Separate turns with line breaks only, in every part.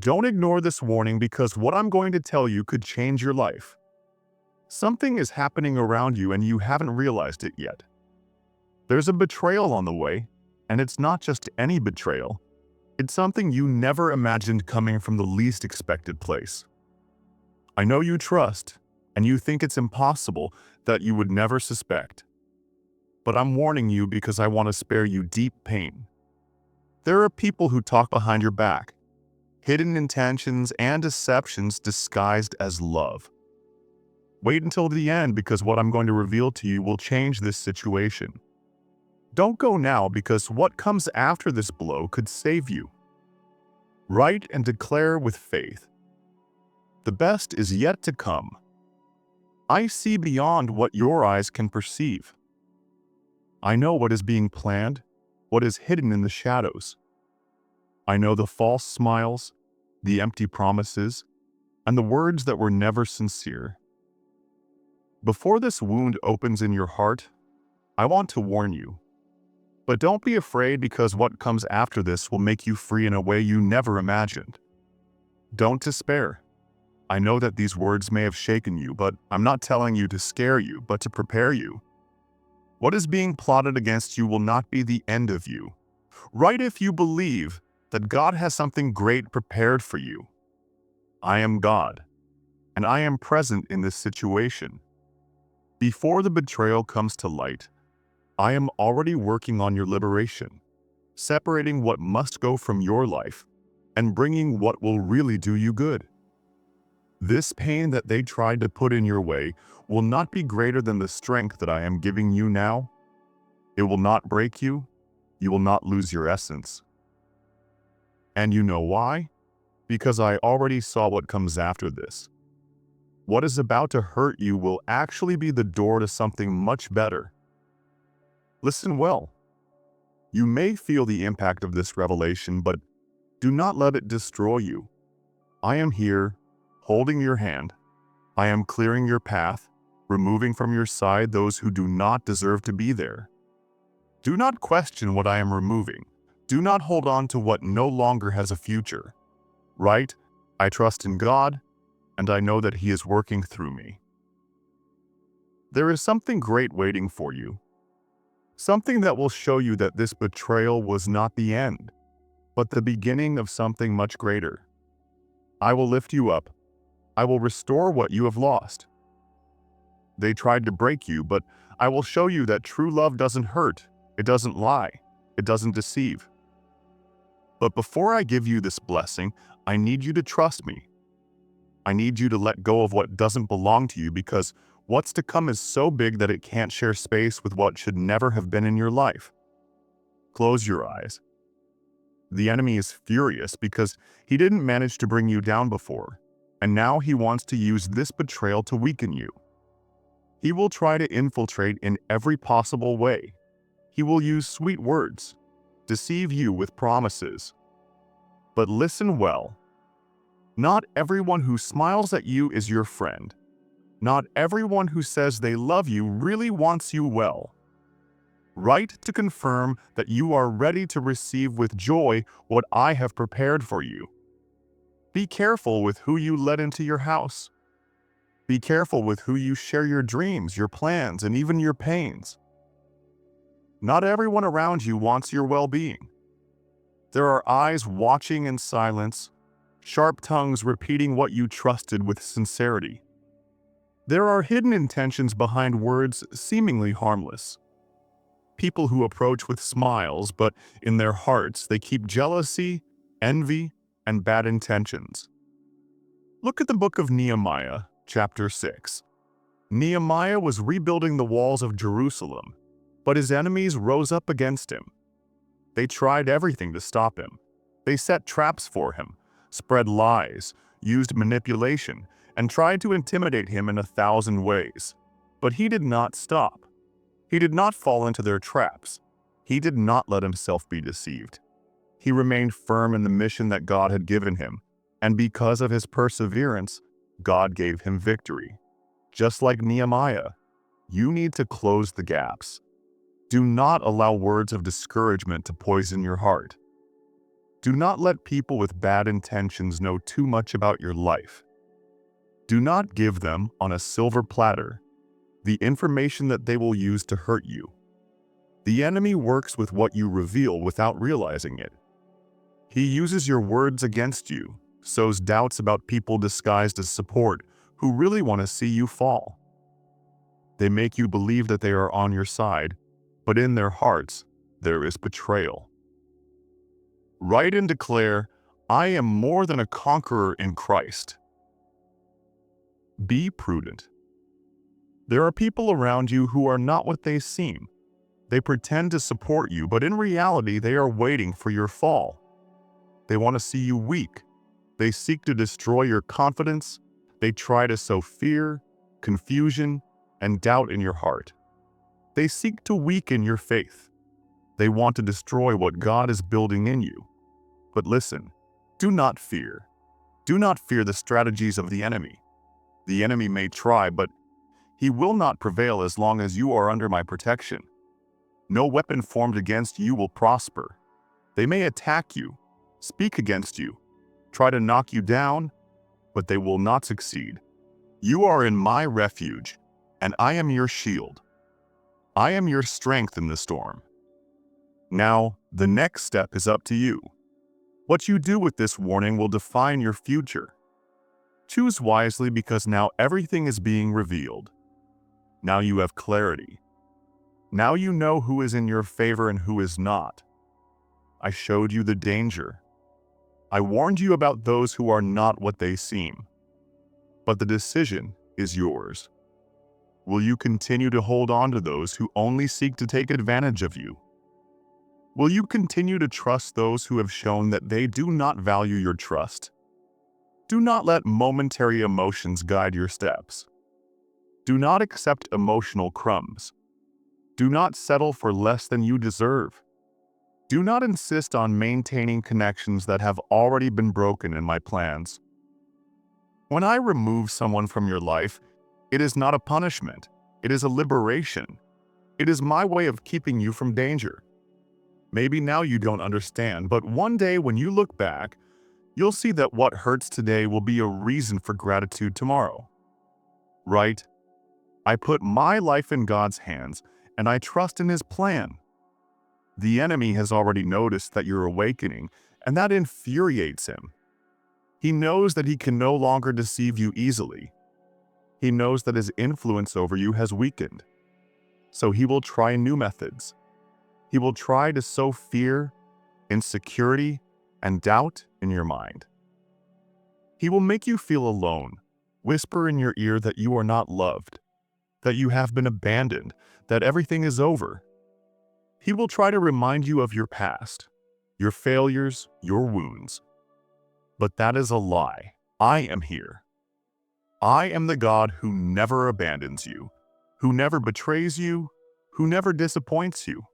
Don't ignore this warning because what I'm going to tell you could change your life. Something is happening around you and you haven't realized it yet. There's a betrayal on the way, and it's not just any betrayal. It's something you never imagined coming from the least expected place. I know you trust, and you think it's impossible that you would never suspect. But I'm warning you because I want to spare you deep pain. There are people who talk behind your back, hidden intentions and deceptions disguised as love. Wait until the end because what I'm going to reveal to you will change this situation. Don't go now because what comes after this blow could save you. Write and declare with faith. The best is yet to come. I see beyond what your eyes can perceive. I know what is being planned, what is hidden in the shadows. I know the false smiles, the empty promises, and the words that were never sincere. Before this wound opens in your heart, I want to warn you. But don't be afraid because what comes after this will make you free in a way you never imagined. Don't despair. I know that these words may have shaken you, but I'm not telling you to scare you, but to prepare you. What is being plotted against you will not be the end of you. Write if you believe that God has something great prepared for you. I am God, and I am present in this situation. Before the betrayal comes to light, I am already working on your liberation, separating what must go from your life and bringing what will really do you good. This pain that they tried to put in your way will not be greater than the strength that I am giving you now. It will not break you. You will not lose your essence. And you know why? Because I already saw what comes after this. What is about to hurt you will actually be the door to something much better. Listen well. You may feel the impact of this revelation, but do not let it destroy you. I am here, holding your hand. I am clearing your path, removing from your side those who do not deserve to be there. Do not question what I am removing. Do not hold on to what no longer has a future. Right? I trust in God, and I know that He is working through me. There is something great waiting for you. Something that will show you that this betrayal was not the end, but the beginning of something much greater. I will lift you up. I will restore what you have lost. They tried to break you, but I will show you that true love doesn't hurt. It doesn't lie. It doesn't deceive. But before I give you this blessing, I need you to trust me. I need you to let go of what doesn't belong to you because what's to come is so big that it can't share space with what should never have been in your life. Close your eyes. The enemy is furious because he didn't manage to bring you down before, and now he wants to use this betrayal to weaken you. He will try to infiltrate in every possible way. He will use sweet words, deceive you with promises. But listen well. Not everyone who smiles at you is your friend. Not everyone who says they love you really wants you well. Write to confirm that you are ready to receive with joy what I have prepared for you. Be careful with who you let into your house. Be careful with who you share your dreams, your plans, and even your pains. Not everyone around you wants your well-being. There are eyes watching in silence, sharp tongues repeating what you trusted with sincerity. There are hidden intentions behind words seemingly harmless. People who approach with smiles, but in their hearts they keep jealousy, envy, and bad intentions. Look at the book of Nehemiah, chapter 6. Nehemiah was rebuilding the walls of Jerusalem, but his enemies rose up against him. They tried everything to stop him. They set traps for him, spread lies, used manipulation, and tried to intimidate him in 1,000 ways. But he did not stop. He did not fall into their traps. He did not let himself be deceived. He remained firm in the mission that God had given him, and because of his perseverance, God gave him victory. Just like Nehemiah, you need to close the gaps. Do not allow words of discouragement to poison your heart. Do not let people with bad intentions know too much about your life. Do not give them, on a silver platter, the information that they will use to hurt you. The enemy works with what you reveal without realizing it. He uses your words against you, sows doubts about people disguised as support who really want to see you fall. They make you believe that they are on your side, but in their hearts, there is betrayal. Write and declare, I am more than a conqueror in Christ. Be prudent. There are people around you who are not what they seem. They pretend to support you, but in reality, they are waiting for your fall. They want to see you weak. They seek to destroy your confidence. They try to sow fear, confusion, and doubt in your heart. They seek to weaken your faith. They want to destroy what God is building in you. But listen, do not fear. Do not fear the strategies of the enemy. The enemy may try, but he will not prevail as long as you are under my protection. No weapon formed against you will prosper. They may attack you, speak against you, try to knock you down, but they will not succeed. You are in my refuge, and I am your shield. I am your strength in the storm. Now, the next step is up to you. What you do with this warning will define your future. Choose wisely because now everything is being revealed. Now you have clarity. Now you know who is in your favor and who is not. I showed you the danger. I warned you about those who are not what they seem. But the decision is yours. Will you continue to hold on to those who only seek to take advantage of you? Will you continue to trust those who have shown that they do not value your trust? Do not let momentary emotions guide your steps. Do not accept emotional crumbs. Do not settle for less than you deserve. Do not insist on maintaining connections that have already been broken in my plans. When I remove someone from your life, it is not a punishment. It is a liberation. It is my way of keeping you from danger. Maybe now you don't understand, but one day when you look back, you'll see that what hurts today will be a reason for gratitude tomorrow. Right? I put my life in God's hands, and I trust in His plan. The enemy has already noticed that you're awakening, and that infuriates him. He knows that he can no longer deceive you easily. He knows that his influence over you has weakened. So he will try new methods. He will try to sow fear, insecurity, and doubt in your mind. He will make you feel alone, whisper in your ear that you are not loved, that you have been abandoned, that everything is over. He will try to remind you of your past, your failures, your wounds. But that is a lie. I am here. I am the God who never abandons you, who never betrays you, who never disappoints you.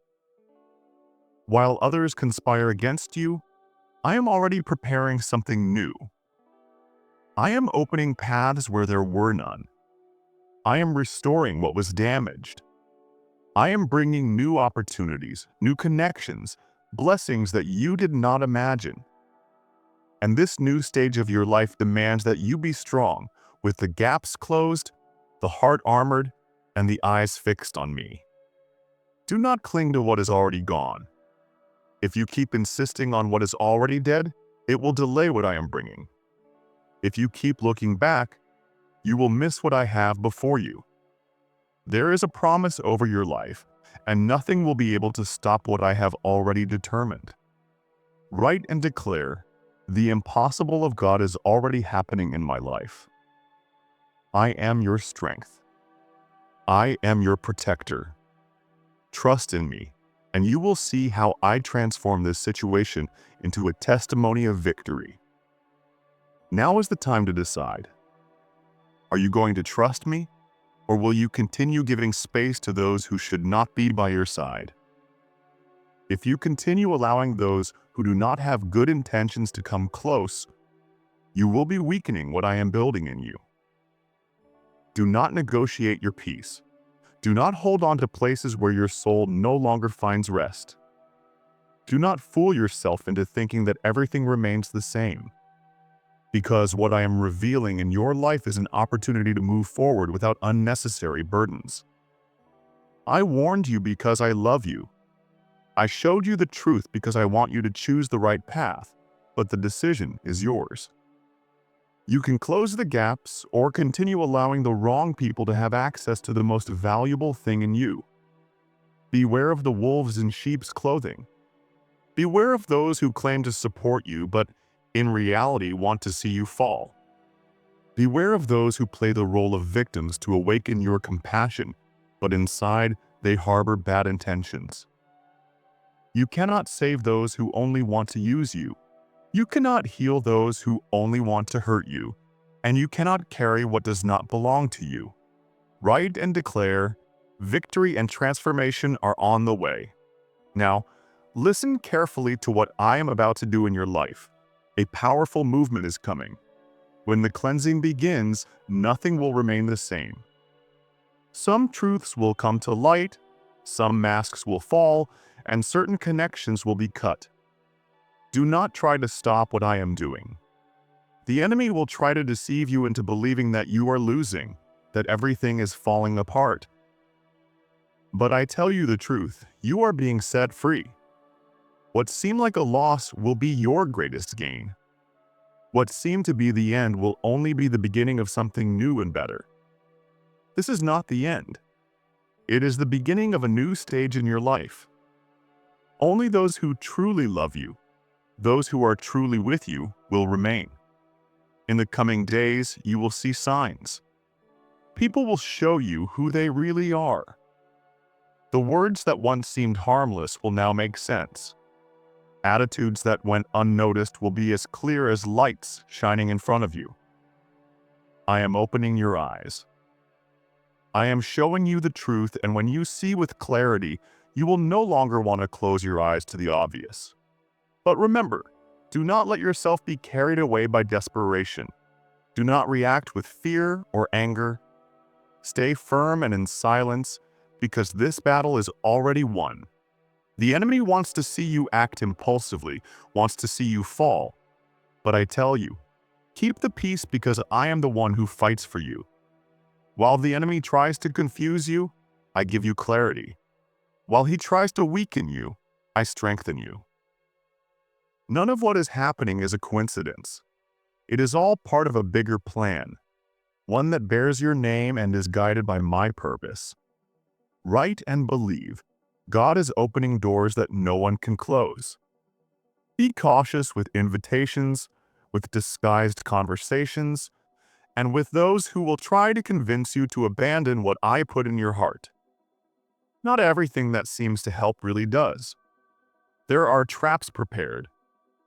While others conspire against you, I am already preparing something new. I am opening paths where there were none. I am restoring what was damaged. I am bringing new opportunities, new connections, blessings that you did not imagine. And this new stage of your life demands that you be strong, with the gaps closed, the heart armored, and the eyes fixed on me. Do not cling to what is already gone. If you keep insisting on what is already dead, it will delay what I am bringing. If you keep looking back, you will miss what I have before you. There is a promise over your life, and nothing will be able to stop what I have already determined. Write and declare, the impossible of God is already happening in my life. I am your strength. I am your protector. Trust in me, and you will see how I transform this situation into a testimony of victory. Now is the time to decide. Are you going to trust me? Or will you continue giving space to those who should not be by your side? If you continue allowing those who do not have good intentions to come close, you will be weakening what I am building in you. Do not negotiate your peace. Do not hold on to places where your soul no longer finds rest. Do not fool yourself into thinking that everything remains the same. Because what I am revealing in your life is an opportunity to move forward without unnecessary burdens. I warned you because I love you. I showed you the truth because I want you to choose the right path, but the decision is yours. You can close the gaps or continue allowing the wrong people to have access to the most valuable thing in you. Beware of the wolves in sheep's clothing. Beware of those who claim to support you but in reality want to see you fall. Beware of those who play the role of victims to awaken your compassion, but inside they harbor bad intentions. You cannot save those who only want to use you. You cannot heal those who only want to hurt you, and you cannot carry what does not belong to you. Write and declare, victory and transformation are on the way. Now, listen carefully to what I am about to do in your life. A powerful movement is coming. When the cleansing begins, nothing will remain the same. Some truths will come to light, some masks will fall, and certain connections will be cut. Do not try to stop what I am doing. The enemy will try to deceive you into believing that you are losing, that everything is falling apart. But I tell you the truth, you are being set free. What seemed like a loss will be your greatest gain. What seemed to be the end will only be the beginning of something new and better. This is not the end. It is the beginning of a new stage in your life. Only those who truly love you, those who are truly with you, will remain. In the coming days, you will see signs. People will show you who they really are. The words that once seemed harmless will now make sense. Attitudes that went unnoticed will be as clear as lights shining in front of you. I am opening your eyes. I am showing you the truth, and when you see with clarity, you will no longer want to close your eyes to the obvious. But remember, do not let yourself be carried away by desperation. Do not react with fear or anger. Stay firm and in silence, because this battle is already won. The enemy wants to see you act impulsively, wants to see you fall. But I tell you, keep the peace because I am the one who fights for you. While the enemy tries to confuse you, I give you clarity. While he tries to weaken you, I strengthen you. None of what is happening is a coincidence. It is all part of a bigger plan, one that bears your name and is guided by my purpose. Write and believe. God is opening doors that no one can close. Be cautious with invitations, with disguised conversations, and with those who will try to convince you to abandon what I put in your heart. Not everything that seems to help really does. There are traps prepared,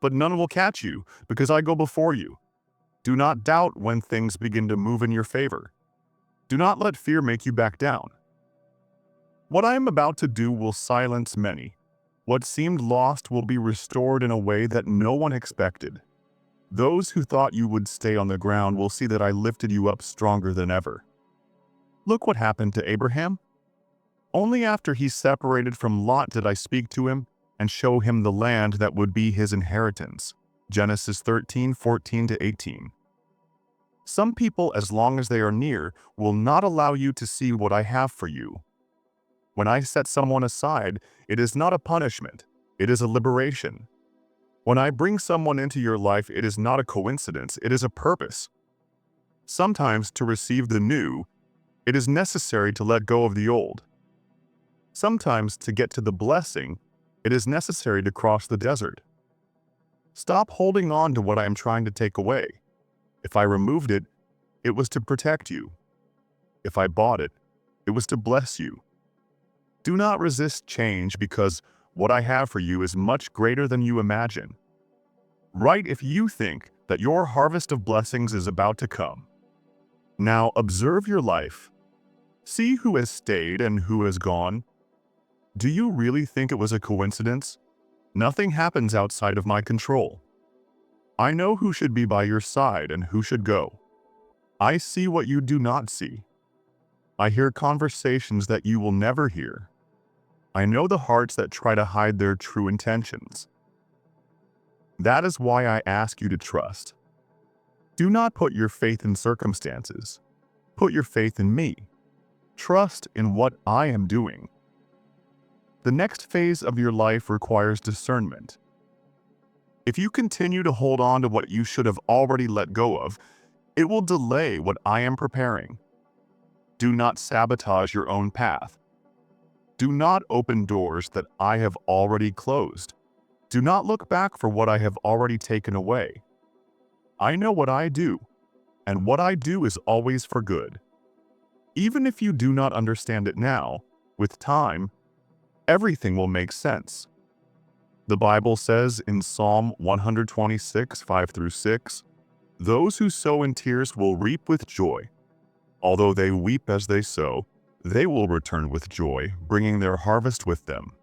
but none will catch you because I go before you. Do not doubt when things begin to move in your favor. Do not let fear make you back down. What I am about to do will silence many. What seemed lost will be restored in a way that no one expected. Those who thought you would stay on the ground will see that I lifted you up stronger than ever. Look what happened to Abraham. Only after he separated from Lot did I speak to him and show him the land that would be his inheritance. Genesis 13:14-18. Some people, as long as they are near, will not allow you to see what I have for you. When I set someone aside, it is not a punishment, it is a liberation. When I bring someone into your life, it is not a coincidence, it is a purpose. Sometimes, to receive the new, it is necessary to let go of the old. Sometimes, to get to the blessing, it is necessary to cross the desert. Stop holding on to what I am trying to take away. If I removed it, it was to protect you. If I bought it, it was to bless you. Do not resist change because what I have for you is much greater than you imagine. Write if you think that your harvest of blessings is about to come. Now observe your life. See who has stayed and who has gone. Do you really think it was a coincidence? Nothing happens outside of my control. I know who should be by your side and who should go. I see what you do not see. I hear conversations that you will never hear. I know the hearts that try to hide their true intentions. That is why I ask you to trust. Do not put your faith in circumstances. Put your faith in me. Trust in what I am doing. The next phase of your life requires discernment. If you continue to hold on to what you should have already let go of, it will delay what I am preparing. Do not sabotage your own path. Do not open doors that I have already closed. Do not look back for what I have already taken away. I know what I do, and what I do is always for good. Even if you do not understand it now, with time, everything will make sense. The Bible says in Psalm 126, 5-6, "Those who sow in tears will reap with joy. Although they weep as they sow, they will return with joy, bringing their harvest with them."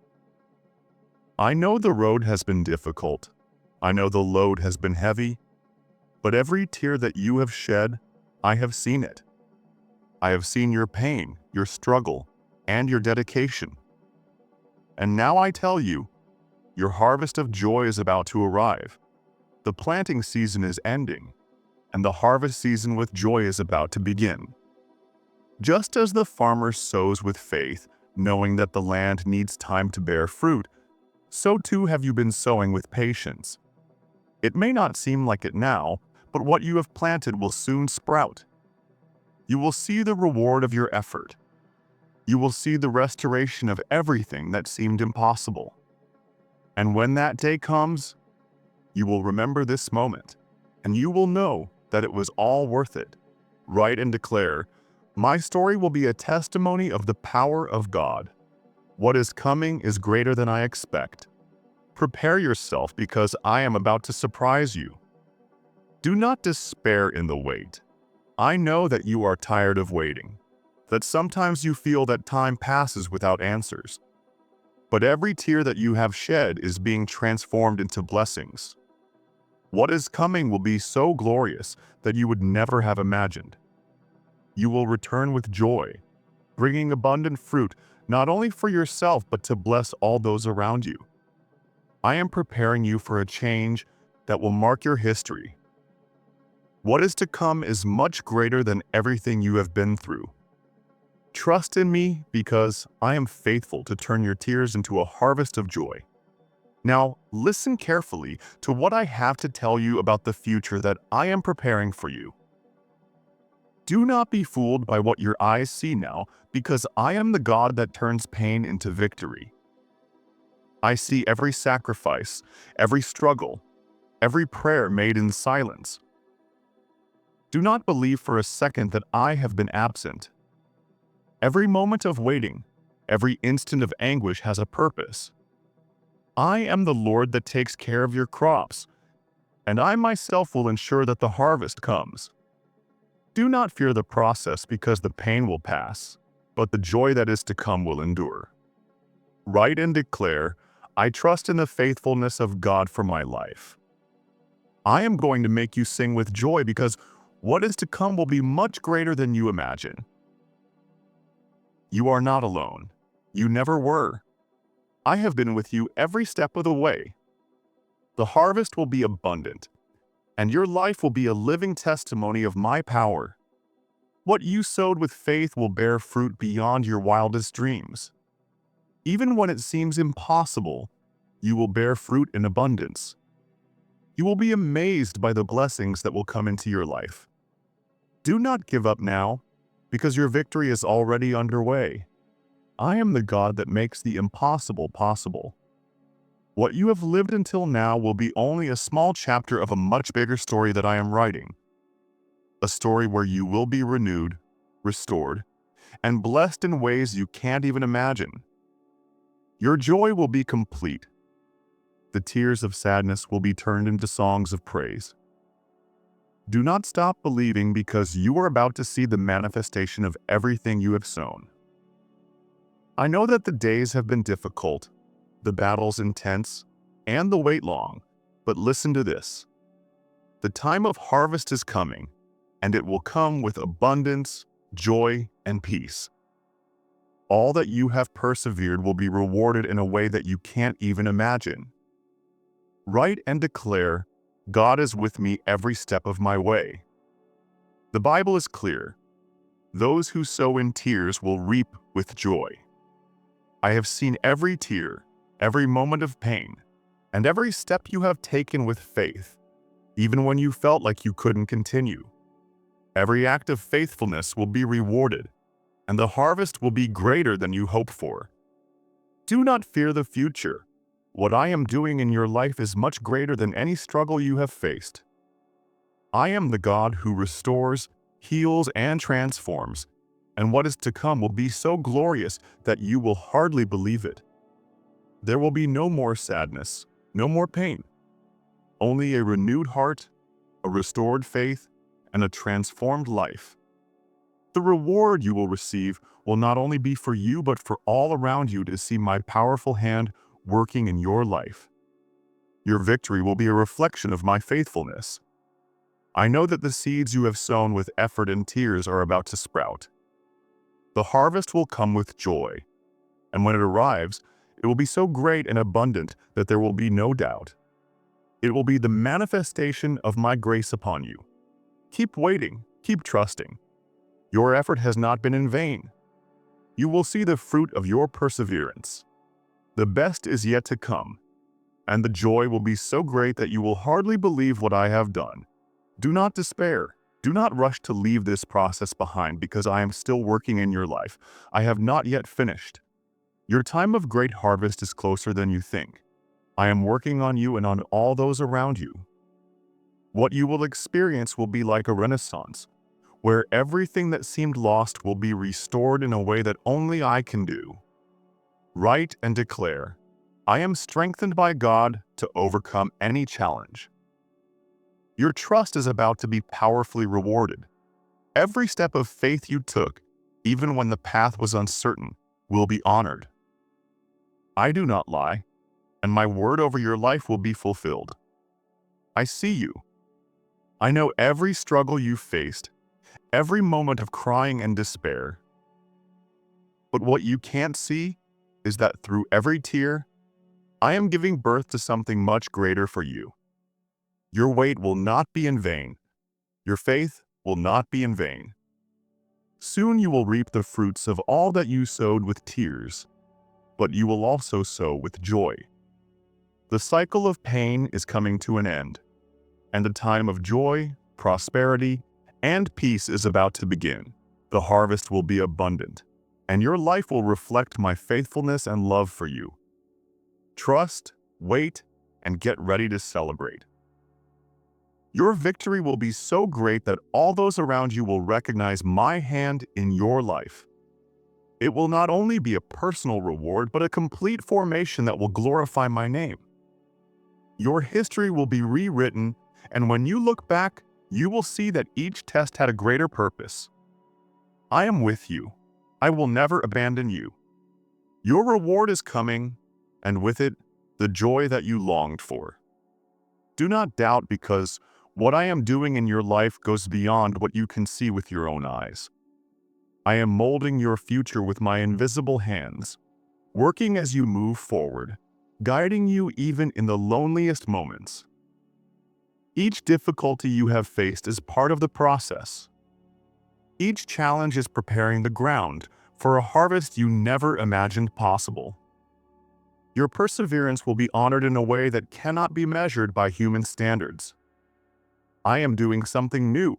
I know the road has been difficult. I know the load has been heavy. But every tear that you have shed, I have seen it. I have seen your pain, your struggle, and your dedication. And now I tell you, your harvest of joy is about to arrive. The planting season is ending, and the harvest season with joy is about to begin. Just as the farmer sows with faith, knowing that the land needs time to bear fruit, so too have you been sowing with patience. It may not seem like it now, but what you have planted will soon sprout. You will see the reward of your effort. You will see the restoration of everything that seemed impossible. And when that day comes, you will remember this moment, and you will know that it was all worth it. Write and declare, "My story will be a testimony of the power of God. What is coming is greater than I expect. Prepare yourself because I am about to surprise you." Do not despair in the wait. I know that you are tired of waiting, that sometimes you feel that time passes without answers. But every tear that you have shed is being transformed into blessings. What is coming will be so glorious that you would never have imagined. You will return with joy, bringing abundant fruit, not only for yourself but to bless all those around you. I am preparing you for a change that will mark your history. What is to come is much greater than everything you have been through. Trust in me because I am faithful to turn your tears into a harvest of joy. Now, listen carefully to what I have to tell you about the future that I am preparing for you. Do not be fooled by what your eyes see now, because I am the God that turns pain into victory. I see every sacrifice, every struggle, every prayer made in silence. Do not believe for a second that I have been absent. Every moment of waiting, every instant of anguish has a purpose. I am the Lord that takes care of your crops, and I myself will ensure that the harvest comes. Do not fear the process because the pain will pass, but the joy that is to come will endure. Write and declare, "I trust in the faithfulness of God for my life." I am going to make you sing with joy because what is to come will be much greater than you imagine. You are not alone. You never were. I have been with you every step of the way. The harvest will be abundant, and your life will be a living testimony of my power. What you sowed with faith will bear fruit beyond your wildest dreams. Even when it seems impossible, you will bear fruit in abundance. You will be amazed by the blessings that will come into your life. Do not give up now, because your victory is already underway. I am the God that makes the impossible possible. What you have lived until now will be only a small chapter of a much bigger story that I am writing. A story where you will be renewed, restored, and blessed in ways you can't even imagine. Your joy will be complete. The tears of sadness will be turned into songs of praise. Do not stop believing because you are about to see the manifestation of everything you have sown. I know that the days have been difficult, the battles intense, and the wait long, but listen to this. The time of harvest is coming, and it will come with abundance, joy, and peace. all that you have persevered will be rewarded in a way that you can't even imagine. Write and declare, God is with me every step of my way. The Bible is clear. Those who sow in tears will reap with joy. I have seen every tear, every moment of pain, and every step you have taken with faith, even when you felt like you couldn't continue. Every act of faithfulness will be rewarded, and the harvest will be greater than you hope for. Do not fear the future. What I am doing in your life is much greater than any struggle you have faced. I am the God who restores, heals, and transforms, and what is to come will be so glorious that you will hardly believe it. There will be no more sadness, no more pain, only a renewed heart, a restored faith, and a transformed life. The reward you will receive will not only be for you but for all around you to see my powerful hand working in your life. Your victory will be a reflection of my faithfulness. I know that the seeds you have sown with effort and tears are about to sprout. The harvest will come with joy, and when it arrives, it will be so great and abundant that there will be no doubt. It will be the manifestation of my grace upon you. Keep waiting, keep trusting. Your effort has not been in vain. You will see the fruit of your perseverance. The best is yet to come, and the joy will be so great that you will hardly believe what I have done. Do not despair. Do not rush to leave this process behind because I am still working in your life. I have not yet finished. Your time of great harvest is closer than you think. I am working on you and on all those around you. What you will experience will be like a renaissance, where everything that seemed lost will be restored in a way that only I can do. Write and declare, I am strengthened by God to overcome any challenge. Your trust is about to be powerfully rewarded. Every step of faith you took, even when the path was uncertain, will be honored. I do not lie, and my word over your life will be fulfilled. I see you. I know every struggle you faced, every moment of crying and despair. But what you can't see is that through every tear, I am giving birth to something much greater for you. Your wait will not be in vain. Your faith will not be in vain. Soon you will reap the fruits of all that you sowed with tears, but you will also sow with joy. The cycle of pain is coming to an end, and the time of joy, prosperity, and peace is about to begin. The harvest will be abundant, and your life will reflect my faithfulness and love for you. Trust, wait, and get ready to celebrate. Your victory will be so great that all those around you will recognize my hand in your life. It will not only be a personal reward, but a complete formation that will glorify my name. Your history will be rewritten, and when you look back, you will see that each test had a greater purpose. I am with you. I will never abandon you. Your reward is coming, and with it, the joy that you longed for. Do not doubt, because what I am doing in your life goes beyond what you can see with your own eyes. I am molding your future with my invisible hands, working as you move forward, guiding you even in the loneliest moments. Each difficulty you have faced is part of the process. Each challenge is preparing the ground for a harvest you never imagined possible. Your perseverance will be honored in a way that cannot be measured by human standards. I am doing something new,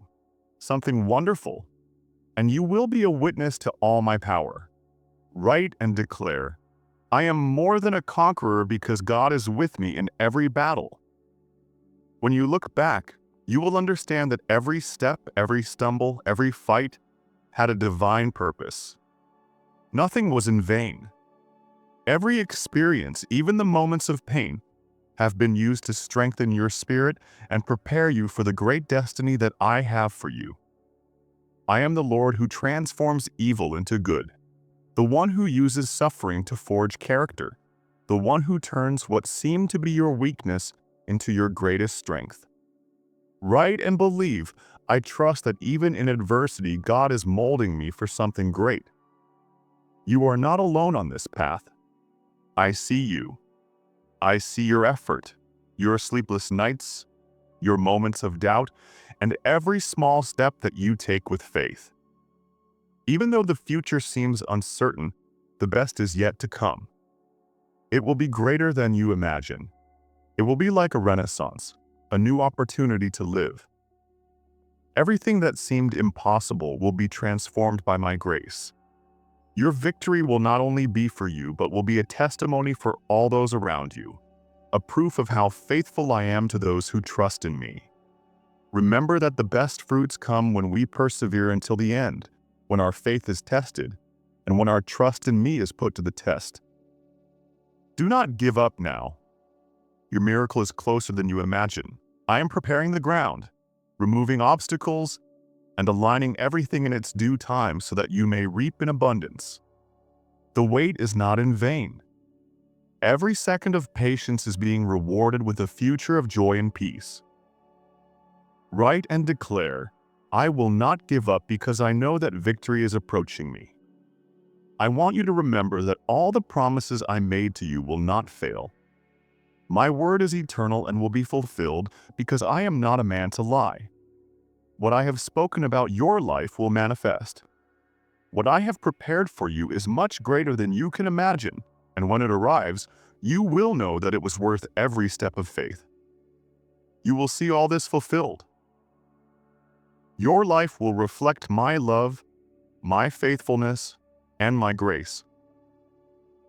something wonderful, and you will be a witness to all my power. Write and declare, I am more than a conqueror because God is with me in every battle. When you look back, you will understand that every step, every stumble, every fight had a divine purpose. Nothing was in vain. Every experience, even the moments of pain, have been used to strengthen your spirit and prepare you for the great destiny that I have for you. I am the Lord who transforms evil into good, the one who uses suffering to forge character, the one who turns what seemed to be your weakness into your greatest strength. Write and believe. I trust that even in adversity, God is molding me for something great. You are not alone on this path. I see you. I see your effort, your sleepless nights, your moments of doubt, and every small step that you take with faith. Even though the future seems uncertain, the best is yet to come. It will be greater than you imagine. It will be like a renaissance, a new opportunity to live. Everything that seemed impossible will be transformed by my grace. Your victory will not only be for you, but will be a testimony for all those around you, a proof of how faithful I am to those who trust in me. Remember that the best fruits come when we persevere until the end, when our faith is tested, and when our trust in me is put to the test. Do not give up now. Your miracle is closer than you imagine. I am preparing the ground, removing obstacles, and aligning everything in its due time so that you may reap in abundance. The wait is not in vain. Every second of patience is being rewarded with a future of joy and peace. Write and declare, I will not give up because I know that victory is approaching me. I want you to remember that all the promises I made to you will not fail. My word is eternal and will be fulfilled because I am not a man to lie. What I have spoken about your life will manifest. What I have prepared for you is much greater than you can imagine, and when it arrives, you will know that it was worth every step of faith. You will see all this fulfilled. Your life will reflect my love, my faithfulness, and my grace.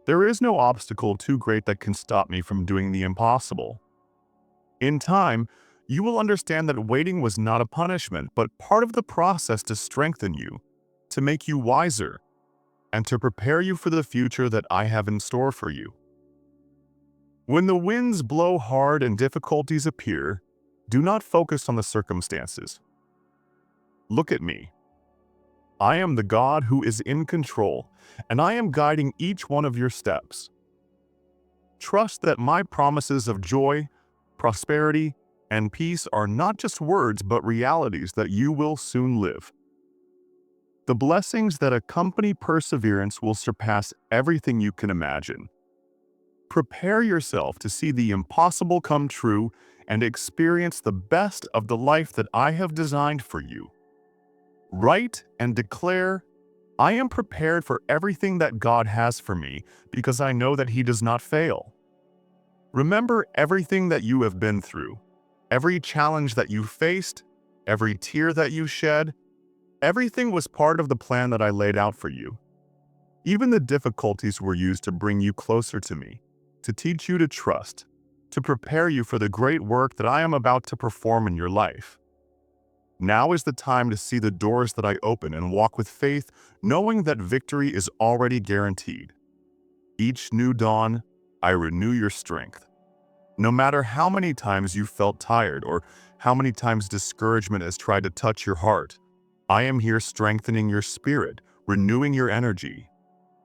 There is no obstacle too great that can stop me from doing the impossible. In time, you will understand that waiting was not a punishment, but part of the process to strengthen you, to make you wiser, and to prepare you for the future that I have in store for you. When the winds blow hard and difficulties appear, do not focus on the circumstances. Look at me. I am the God who is in control, and I am guiding each one of your steps. Trust that my promises of joy, prosperity, and peace are not just words but realities that you will soon live. The blessings that accompany perseverance will surpass everything you can imagine. Prepare yourself to see the impossible come true and experience the best of the life that I have designed for you. Write and declare, I am prepared for everything that God has for me because I know that He does not fail. Remember everything that you have been through, every challenge that you faced, every tear that you shed. Everything was part of the plan that I laid out for you. Even the difficulties were used to bring you closer to me, to teach you to trust, to prepare you for the great work that I am about to perform in your life. Now is the time to see the doors that I open and walk with faith, knowing that victory is already guaranteed. Each new dawn, I renew your strength. No matter how many times you felt tired or how many times discouragement has tried to touch your heart, I am here strengthening your spirit, renewing your energy.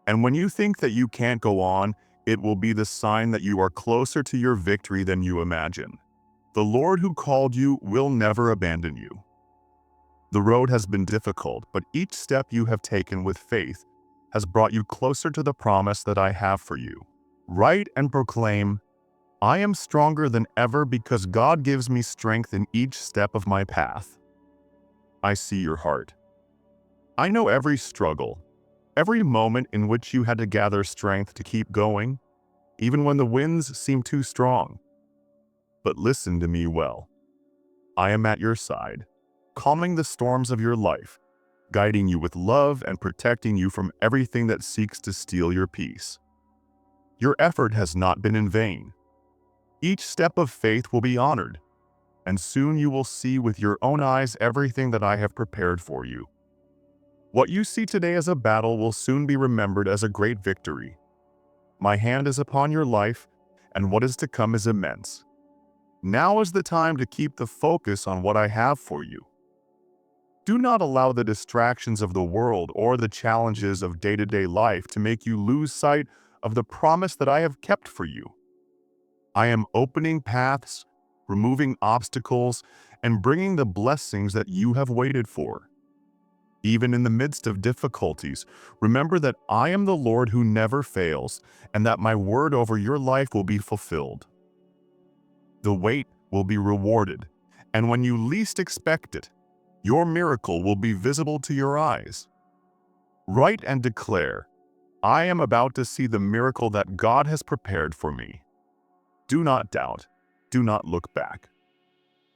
And when you think that you can't go on, it will be the sign that you are closer to your victory than you imagine. The Lord who called you will never abandon you. The road has been difficult, but each step you have taken with faith has brought you closer to the promise that I have for you. Write and proclaim, I am stronger than ever because God gives me strength in each step of my path. I see your heart. I know every struggle, every moment in which you had to gather strength to keep going, even when the winds seem too strong. But listen to me well. I am at your side, calming the storms of your life, guiding you with love and protecting you from everything that seeks to steal your peace. Your effort has not been in vain. Each step of faith will be honored, and soon you will see with your own eyes everything that I have prepared for you. What you see today as a battle will soon be remembered as a great victory. My hand is upon your life, and what is to come is immense. Now is the time to keep the focus on what I have for you. Do not allow the distractions of the world or the challenges of day-to-day life to make you lose sight of the promise that I have kept for you. I am opening paths, removing obstacles, and bringing the blessings that you have waited for. Even in the midst of difficulties, remember that I am the Lord who never fails, and that my word over your life will be fulfilled. The wait will be rewarded, and when you least expect it, your miracle will be visible to your eyes. Write and declare, I am about to see the miracle that God has prepared for me. Do not doubt. Do not look back.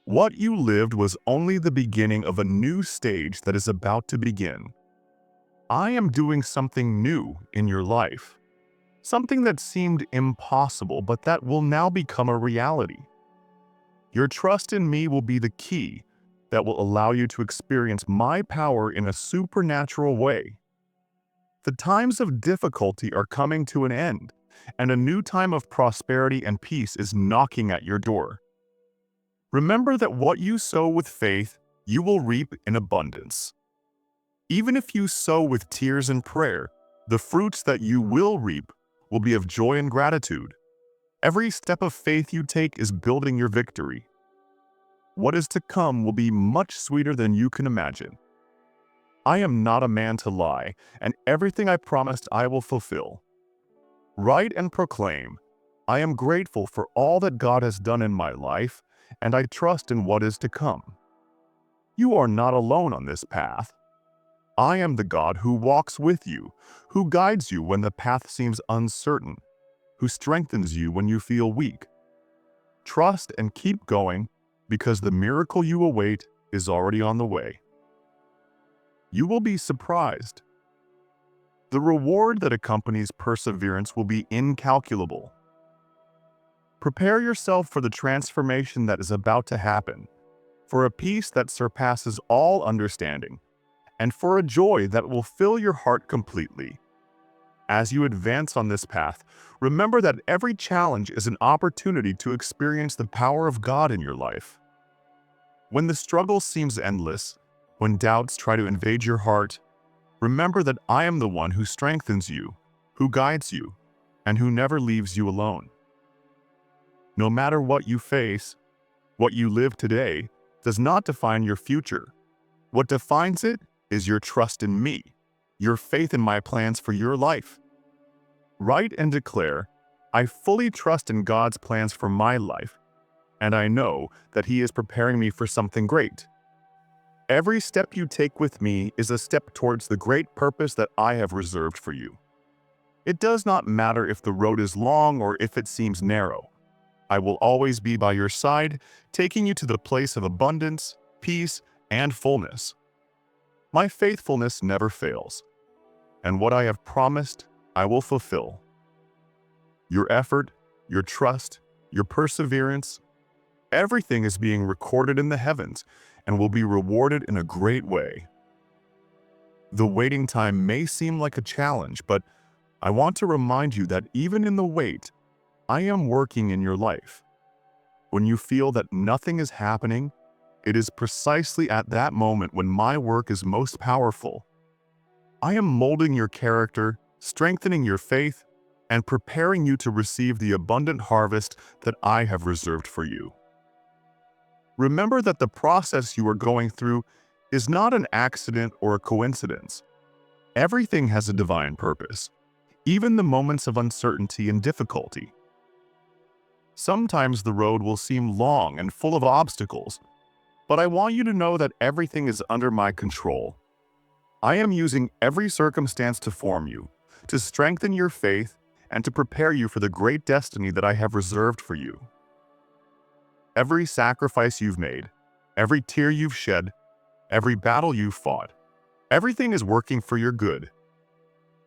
What you lived was only the beginning of a new stage that is about to begin. I am doing something new in your life. Something that seemed impossible, but that will now become a reality. Your trust in me will be the key that will allow you to experience my power in a supernatural way. The times of difficulty are coming to an end, and a new time of prosperity and peace is knocking at your door. Remember that what you sow with faith, you will reap in abundance. Even if you sow with tears and prayer, the fruits that you will reap will be of joy and gratitude. Every step of faith you take is building your victory. What is to come will be much sweeter than you can imagine. I am not a man to lie, and everything I promised I will fulfill. Write and proclaim, I am grateful for all that God has done in my life, and I trust in what is to come. You are not alone on this path. I am the God who walks with you, who guides you when the path seems uncertain, who strengthens you when you feel weak. Trust and keep going, because the miracle you await is already on the way. You will be surprised. The reward that accompanies perseverance will be incalculable. Prepare yourself for the transformation that is about to happen, for a peace that surpasses all understanding, and for a joy that will fill your heart completely. As you advance on this path, remember that every challenge is an opportunity to experience the power of God in your life. When the struggle seems endless, when doubts try to invade your heart, remember that I am the one who strengthens you, who guides you, and who never leaves you alone. No matter what you face, what you live today does not define your future. What defines it is your trust in me, your faith in my plans for your life. Write and declare, I fully trust in God's plans for my life, and I know that He is preparing me for something great. Every step you take with me is a step towards the great purpose that I have reserved for you. It does not matter if the road is long or if it seems narrow. I will always be by your side, taking you to the place of abundance, peace, and fullness. My faithfulness never fails, and what I have promised, I will fulfill. Your effort, your trust, your perseverance, everything is being recorded in the heavens and will be rewarded in a great way. The waiting time may seem like a challenge, but I want to remind you that even in the wait, I am working in your life. When you feel that nothing is happening, it is precisely at that moment when my work is most powerful. I am molding your character, strengthening your faith, and preparing you to receive the abundant harvest that I have reserved for you. Remember that the process you are going through is not an accident or a coincidence. Everything has a divine purpose, even the moments of uncertainty and difficulty. Sometimes the road will seem long and full of obstacles, but I want you to know that everything is under my control. I am using every circumstance to form you, to strengthen your faith, and to prepare you for the great destiny that I have reserved for you. Every sacrifice you've made, every tear you've shed, every battle you've fought, everything is working for your good.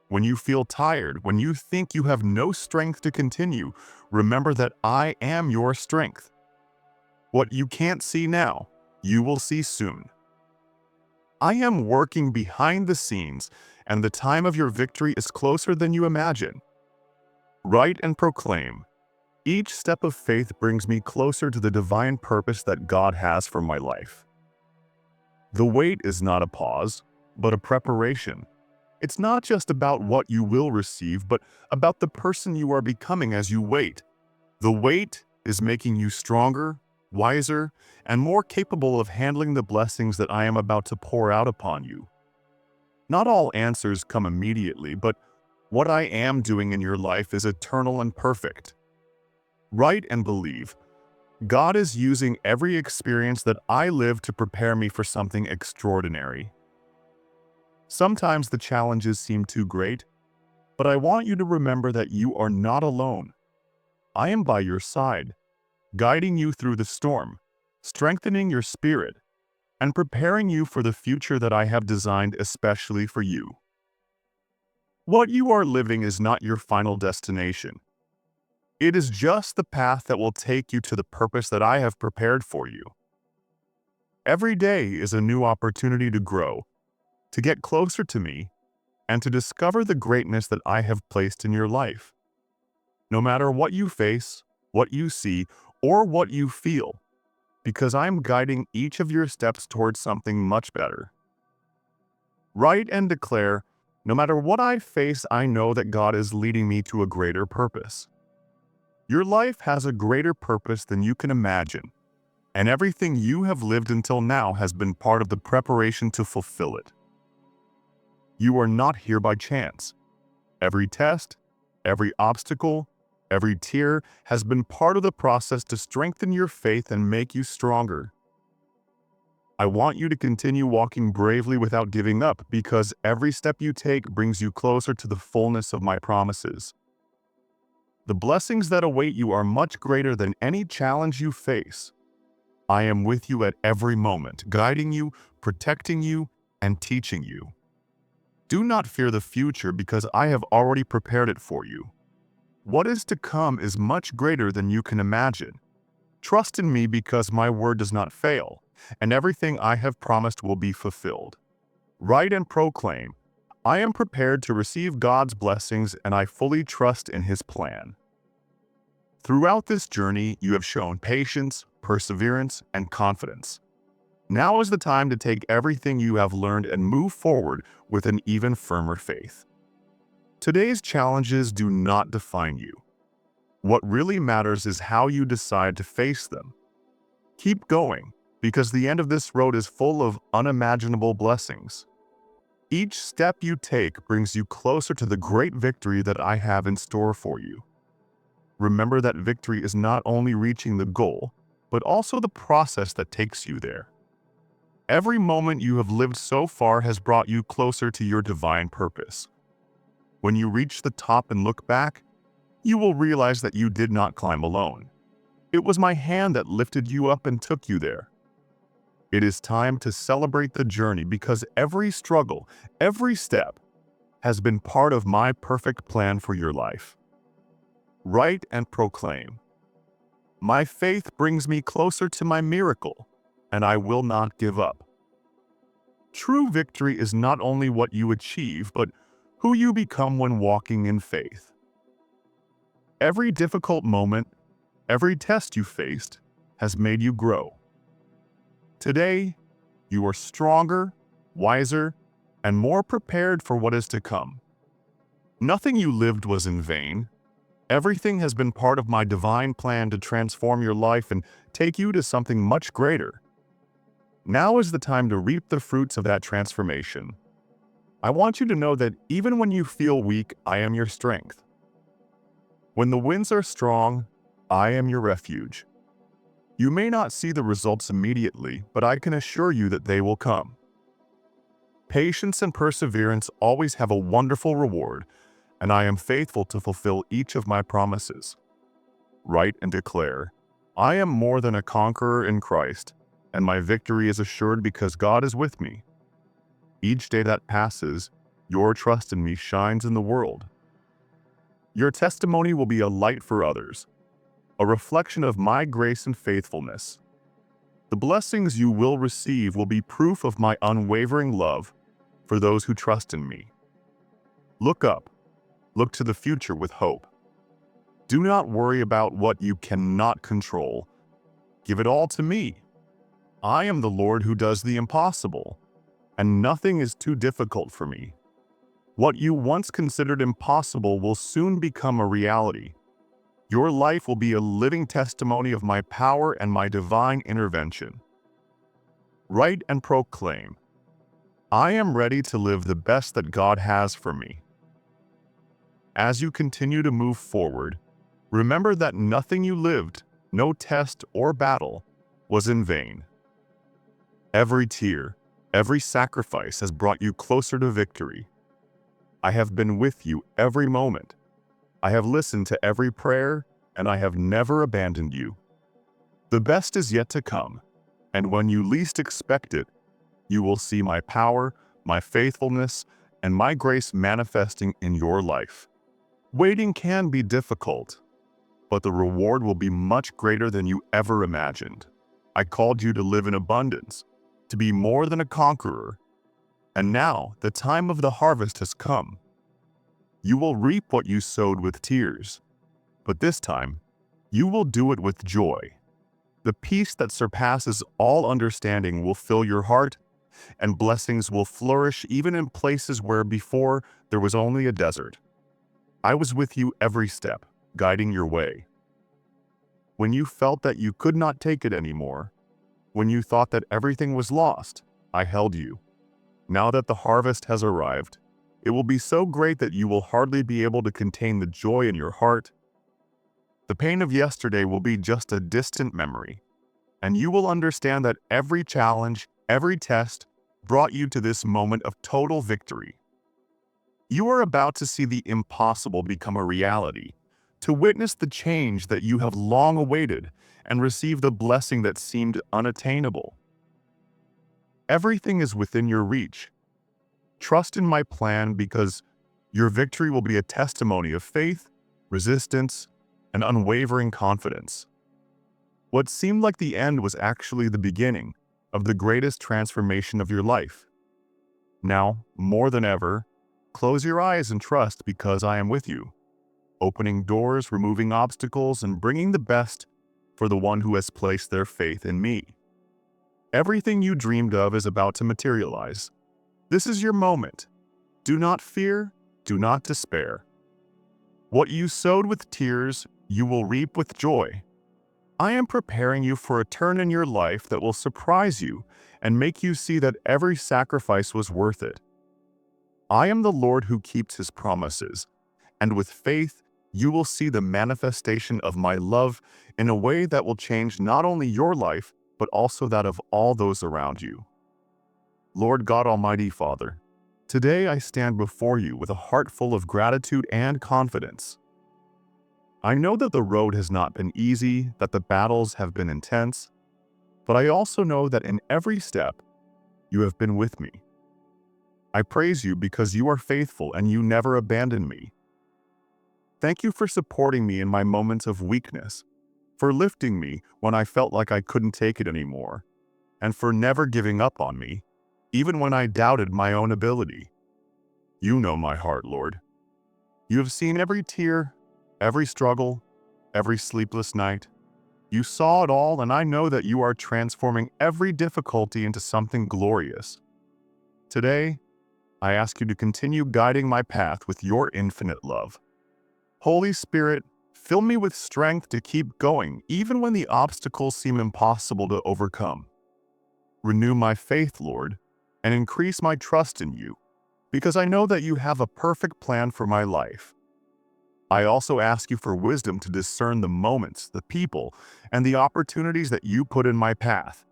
When you feel tired, when you think you have no strength to continue, remember that I am your strength. What you can't see now, you will see soon. I am working behind the scenes, and the time of your victory is closer than you imagine. Write and proclaim, each step of faith brings me closer to the divine purpose that God has for my life. The wait is not a pause, but a preparation. It's not just about what you will receive, but about the person you are becoming as you wait. The wait is making you stronger, wiser, and more capable of handling the blessings that I am about to pour out upon you. Not all answers come immediately, but what I am doing in your life is eternal and perfect. Write and believe. God is using every experience that I live to prepare me for something extraordinary. Sometimes the challenges seem too great, but I want you to remember that you are not alone. I am by your side, guiding you through the storm, strengthening your spirit, and preparing you for the future that I have designed especially for you. What you are living is not your final destination. It is just the path that will take you to the purpose that I have prepared for you. Every day is a new opportunity to grow, to get closer to me, and to discover the greatness that I have placed in your life. No matter what you face, what you see, or what you feel, because I am guiding each of your steps towards something much better. Write and declare, no matter what I face, I know that God is leading me to a greater purpose. Your life has a greater purpose than you can imagine, and everything you have lived until now has been part of the preparation to fulfill it. You are not here by chance. Every test, every obstacle, every tear has been part of the process to strengthen your faith and make you stronger. I want you to continue walking bravely without giving up, because every step you take brings you closer to the fullness of my promises. The blessings that await you are much greater than any challenge you face. I am with you at every moment, guiding you, protecting you, and teaching you. Do not fear the future, because I have already prepared it for you. What is to come is much greater than you can imagine. Trust in me, because my word does not fail, and everything I have promised will be fulfilled. Write and proclaim, I am prepared to receive God's blessings, and I fully trust in His plan. Throughout this journey, you have shown patience, perseverance, and confidence. Now is the time to take everything you have learned and move forward with an even firmer faith. Today's challenges do not define you. What really matters is how you decide to face them. Keep going, because the end of this road is full of unimaginable blessings. Each step you take brings you closer to the great victory that I have in store for you. Remember that victory is not only reaching the goal, but also the process that takes you there. Every moment you have lived so far has brought you closer to your divine purpose. When you reach the top and look back, you will realize that you did not climb alone. It was my hand that lifted you up and took you there. It is time to celebrate the journey, because every struggle, every step, has been part of my perfect plan for your life. Write and proclaim, my faith brings me closer to my miracle, and I will not give up. True victory is not only what you achieve, but who you become when walking in faith. Every difficult moment, every test you faced, has made you grow. Today, you are stronger, wiser, and more prepared for what is to come. Nothing you lived was in vain. Everything has been part of my divine plan to transform your life and take you to something much greater. Now is the time to reap the fruits of that transformation. I want you to know that even when you feel weak, I am your strength. When the winds are strong, I am your refuge. You may not see the results immediately, but I can assure you that they will come. Patience and perseverance always have a wonderful reward, and I am faithful to fulfill each of my promises. Write and declare, I am more than a conqueror in Christ, and my victory is assured because God is with me. Each day that passes, your trust in me shines in the world. Your testimony will be a light for others, a reflection of my grace and faithfulness. The blessings you will receive will be proof of my unwavering love for those who trust in me. Look up. Look to the future with hope. Do not worry about what you cannot control. Give it all to me. I am the Lord who does the impossible, and nothing is too difficult for me. What you once considered impossible will soon become a reality. Your life will be a living testimony of my power and my divine intervention. Write and proclaim, I am ready to live the best that God has for me. As you continue to move forward, remember that nothing you lived, no test or battle, was in vain. Every tear, every sacrifice has brought you closer to victory. I have been with you every moment. I have listened to every prayer, and I have never abandoned you. The best is yet to come, and when you least expect it, you will see my power, my faithfulness, and my grace manifesting in your life. Waiting can be difficult, but the reward will be much greater than you ever imagined. I called you to live in abundance, to be more than a conqueror, and now the time of the harvest has come. You will reap what you sowed with tears, but this time, you will do it with joy. The peace that surpasses all understanding will fill your heart, and blessings will flourish even in places where before there was only a desert. I was with you every step, guiding your way. When you felt that you could not take it anymore, when you thought that everything was lost, I held you. Now that the harvest has arrived, it will be so great that you will hardly be able to contain the joy in your heart. The pain of yesterday will be just a distant memory, and you will understand that every challenge, every test, brought you to this moment of total victory. You are about to see the impossible become a reality, to witness the change that you have long awaited, and receive the blessing that seemed unattainable. Everything is within your reach. Trust in my plan because your victory will be a testimony of faith, resistance, and unwavering confidence. What seemed like the end was actually the beginning of the greatest transformation of your life. Now, more than ever, close your eyes and trust because I am with you, opening doors, removing obstacles, and bringing the best for the one who has placed their faith in me. Everything you dreamed of is about to materialize. This is your moment. Do not fear, do not despair. What you sowed with tears, you will reap with joy. I am preparing you for a turn in your life that will surprise you and make you see that every sacrifice was worth it. I am the Lord who keeps his promises, and with faith, you will see the manifestation of my love in a way that will change not only your life, but also that of all those around you. Lord God Almighty Father, today I stand before you with a heart full of gratitude and confidence. I know that the road has not been easy, that the battles have been intense, but I also know that in every step, you have been with me. I praise you because you are faithful and you never abandon me. Thank you for supporting me in my moments of weakness, for lifting me when I felt like I couldn't take it anymore, and for never giving up on me, even when I doubted my own ability. You know my heart, Lord. You have seen every tear, every struggle, every sleepless night. You saw it all, and I know that you are transforming every difficulty into something glorious. Today, I ask you to continue guiding my path with your infinite love. Holy Spirit, fill me with strength to keep going, even when the obstacles seem impossible to overcome. Renew my faith, Lord, and increase my trust in you, because I know that you have a perfect plan for my life. I also ask you for wisdom to discern the moments, the people, and the opportunities that you put in my path.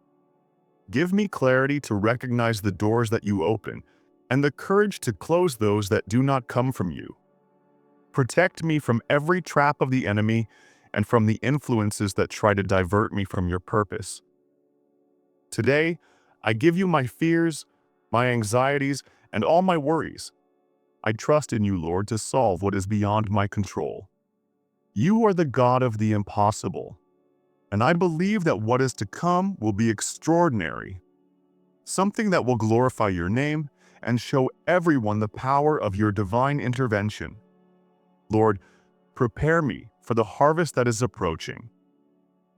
Give me clarity to recognize the doors that you open, and the courage to close those that do not come from you. Protect me from every trap of the enemy and from the influences that try to divert me from your purpose. Today, I give you my fears, my anxieties, and all my worries. I trust in you, Lord, to solve what is beyond my control. You are the God of the impossible, and I believe that what is to come will be extraordinary, something that will glorify your name and show everyone the power of your divine intervention. Lord, prepare me for the harvest that is approaching.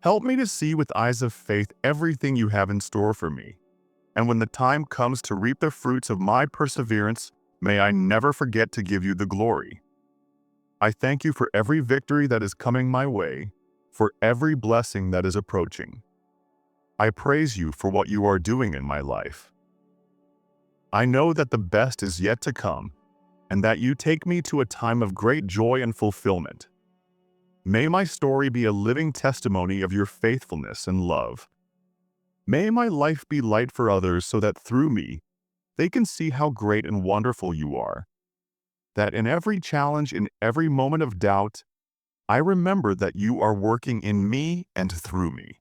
Help me to see with eyes of faith everything you have in store for me. And when the time comes to reap the fruits of my perseverance, may I never forget to give you the glory. I thank you for every victory that is coming my way, for every blessing that is approaching. I praise you for what you are doing in my life. I know that the best is yet to come, and that you take me to a time of great joy and fulfillment. May my story be a living testimony of your faithfulness and love. May my life be light for others so that through me, they can see how great and wonderful you are. That in every challenge, in every moment of doubt, I remember that you are working in me and through me.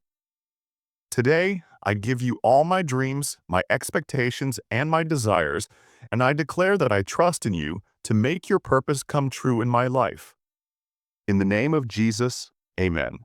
Today, I give you all my dreams, my expectations, and my desires, and I declare that I trust in you to make your purpose come true in my life. In the name of Jesus, amen.